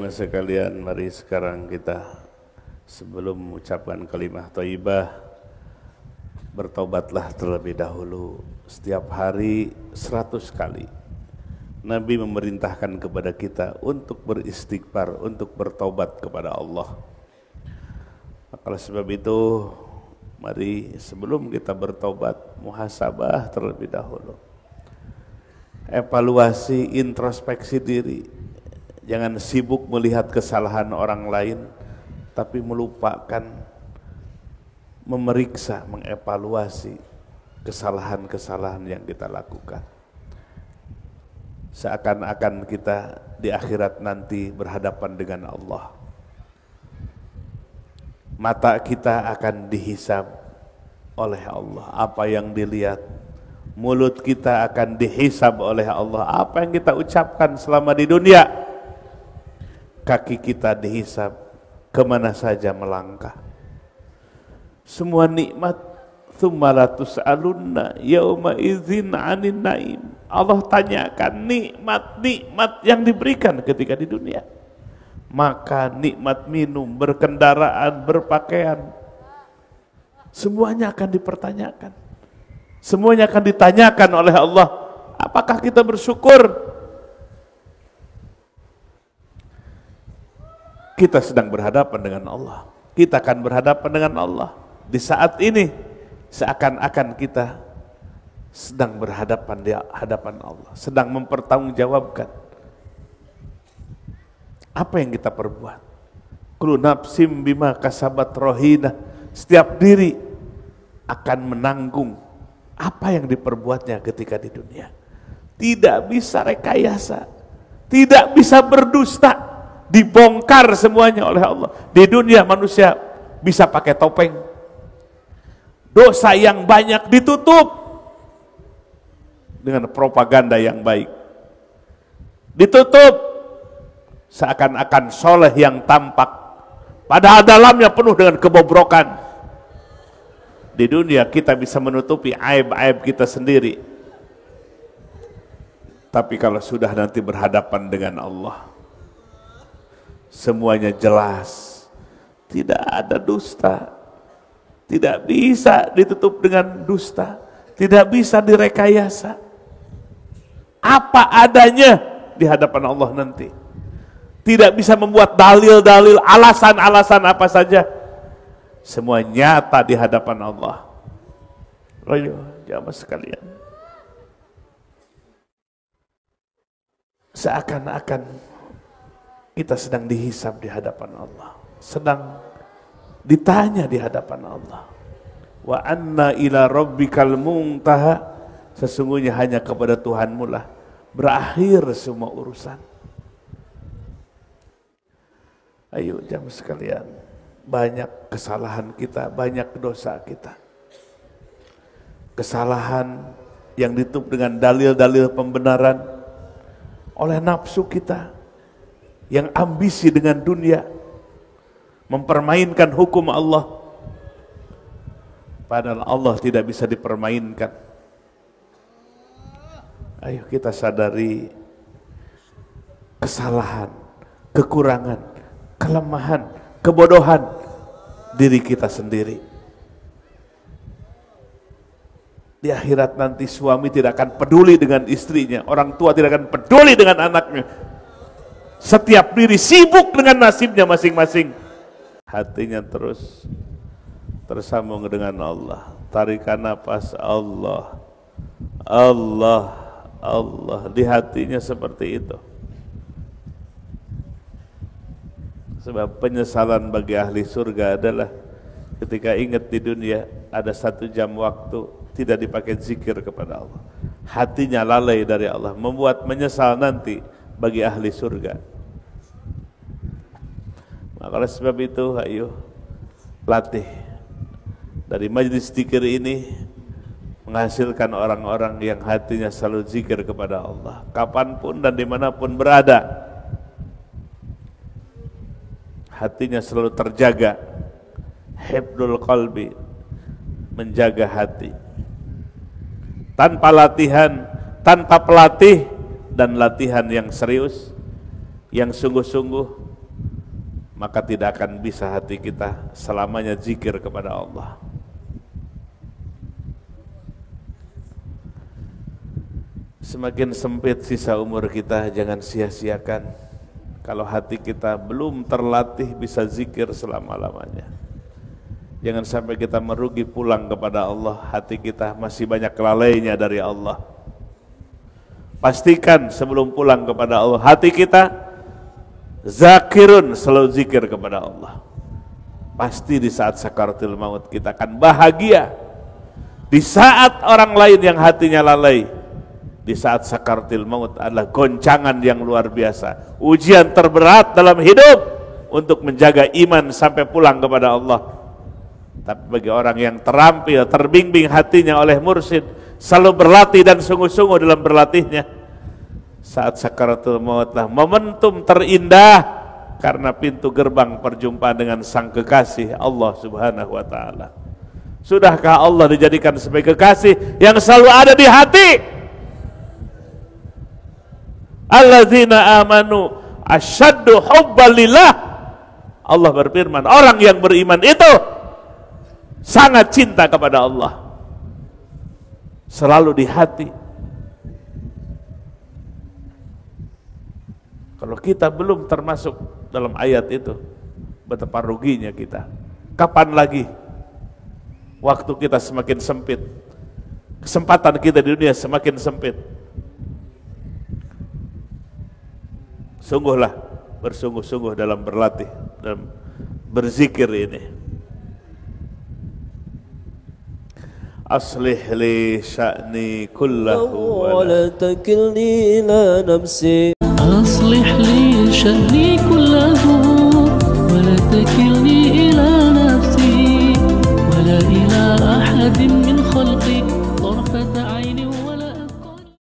Jamaah sekalian, mari sekarang kita sebelum mengucapkan kalimah thayyibah bertaubatlah terlebih dahulu. Setiap hari 100 kali Nabi memerintahkan kepada kita untuk beristighfar, untuk bertaubat kepada Allah. Maka sebab itu mari sebelum kita bertaubat muhasabah terlebih dahulu. Evaluasi, introspeksi diri. Jangan sibuk melihat kesalahan orang lain, tapi melupakan memeriksa, mengevaluasi kesalahan-kesalahan yang kita lakukan. Seakan-akan kita di akhirat nanti berhadapan dengan Allah. Mata kita akan dihisab oleh Allah, apa yang dilihat. Mulut kita akan dihisab oleh Allah, apa yang kita ucapkan selama di dunia. Kaki kita dihisab, kemana saja melangkah. Semua nikmat, tsumma la tus'alunna yauma idzin 'anin naim. Allah tanyakan nikmat-nikmat yang diberikan ketika di dunia. Makan, nikmat minum, berkendaraan, berpakaian, semuanya akan dipertanyakan. Semuanya akan ditanyakan oleh Allah. Apakah kita bersyukur? Kita sedang berhadapan dengan Allah. Kita akan berhadapan dengan Allah. Di saat ini seakan-akan kita sedang berhadapan di hadapan Allah, sedang mempertanggungjawabkan apa yang kita perbuat. Kullu nafsim bima kasabat rohina. Setiap diri akan menanggung apa yang diperbuatnya ketika di dunia. Tidak bisa rekayasa, tidak bisa berdusta. Dibongkar semuanya oleh Allah. Di dunia manusia bisa pakai topeng. Dosa yang banyak ditutup dengan propaganda yang baik. Ditutup seakan-akan soleh yang tampak, padahal dalamnya penuh dengan kebobrokan. Di dunia kita bisa menutupi aib-aib kita sendiri. Tapi kalau sudah nanti berhadapan dengan Allah, semuanya jelas, tidak ada dusta, tidak bisa ditutup dengan dusta, tidak bisa direkayasa. Apa adanya di hadapan Allah nanti. Tidak bisa membuat dalil-dalil, alasan-alasan apa saja. Semua nyata di hadapan Allah. Ayo, jamaah sekalian. Seakan-akan kita sedang dihisab di hadapan Allah, sedang ditanya di hadapan Allah. Wa anna ila rabbikal muntaha, sesungguhnya hanya kepada Tuhanmu lah berakhir semua urusan. Ayo jamaah sekalian, banyak kesalahan kita, banyak dosa kita. Kesalahan yang ditutup dengan dalil-dalil pembenaran oleh nafsu kita, yang ambisi dengan dunia, mempermainkan hukum Allah, padahal Allah tidak bisa dipermainkan. Ayo kita sadari kesalahan, kekurangan, kelemahan, kebodohan diri kita sendiri. Di akhirat nanti suami tidak akan peduli dengan istrinya, orang tua tidak akan peduli dengan anaknya. Setiap diri sibuk dengan nasibnya masing-masing. Hatinya terus tersambung dengan Allah. Tarikan nafas Allah, Allah, Allah. Di hatinya seperti itu. Sebab penyesalan bagi ahli surga adalah ketika ingat di dunia ada 1 jam waktu tidak dipakai zikir kepada Allah. Hatinya lalai dari Allah, membuat menyesal nanti bagi ahli surga. Maka oleh sebab itu, ayo latih dari majlis zikir ini menghasilkan orang-orang yang hatinya selalu zikir kepada Allah, kapanpun dan dimanapun berada. Hatinya selalu terjaga, hifdzul qalbi, menjaga hati. Tanpa latihan, tanpa pelatih dan latihan yang serius, yang sungguh-sungguh, maka tidak akan bisa hati kita selamanya zikir kepada Allah. Semakin sempit sisa umur kita, jangan sia-siakan kalau hati kita belum terlatih bisa zikir selama-lamanya. Jangan sampai kita merugi pulang kepada Allah, hati kita masih banyak lalainya dari Allah. Pastikan sebelum pulang kepada Allah, hati kita zakirun, selalu zikir kepada Allah. Pasti di saat sakaratul maut kita akan bahagia. Di saat orang lain yang hatinya lalai, di saat sakaratul maut adalah goncangan yang luar biasa, ujian terberat dalam hidup untuk menjaga iman sampai pulang kepada Allah. Tapi bagi orang yang terampil, terbimbing hatinya oleh mursyid, selalu berlatih dan sungguh-sungguh dalam berlatihnya, saat sakaratul maut lah momentum terindah, karena pintu gerbang perjumpaan dengan sang kekasih Allah Subhanahu wa ta'ala. Sudahkah Allah dijadikan sebagai kekasih yang selalu ada di hati? Alladzina amanu asyaddu hubban lillah. Allah berfirman, orang yang beriman itu sangat cinta kepada Allah, selalu di hati. Kalau kita belum termasuk dalam ayat itu, betapa ruginya kita. Kapan lagi waktu kita semakin sempit, kesempatan kita di dunia semakin sempit. Sungguhlah bersungguh-sungguh dalam berlatih, dalam berzikir ini. Aslih li sya'ni kullahu wa la takilni ila nafsi. أصلح لي شأني كله ولا تكلني إلى نفسي ولا إلى أحد من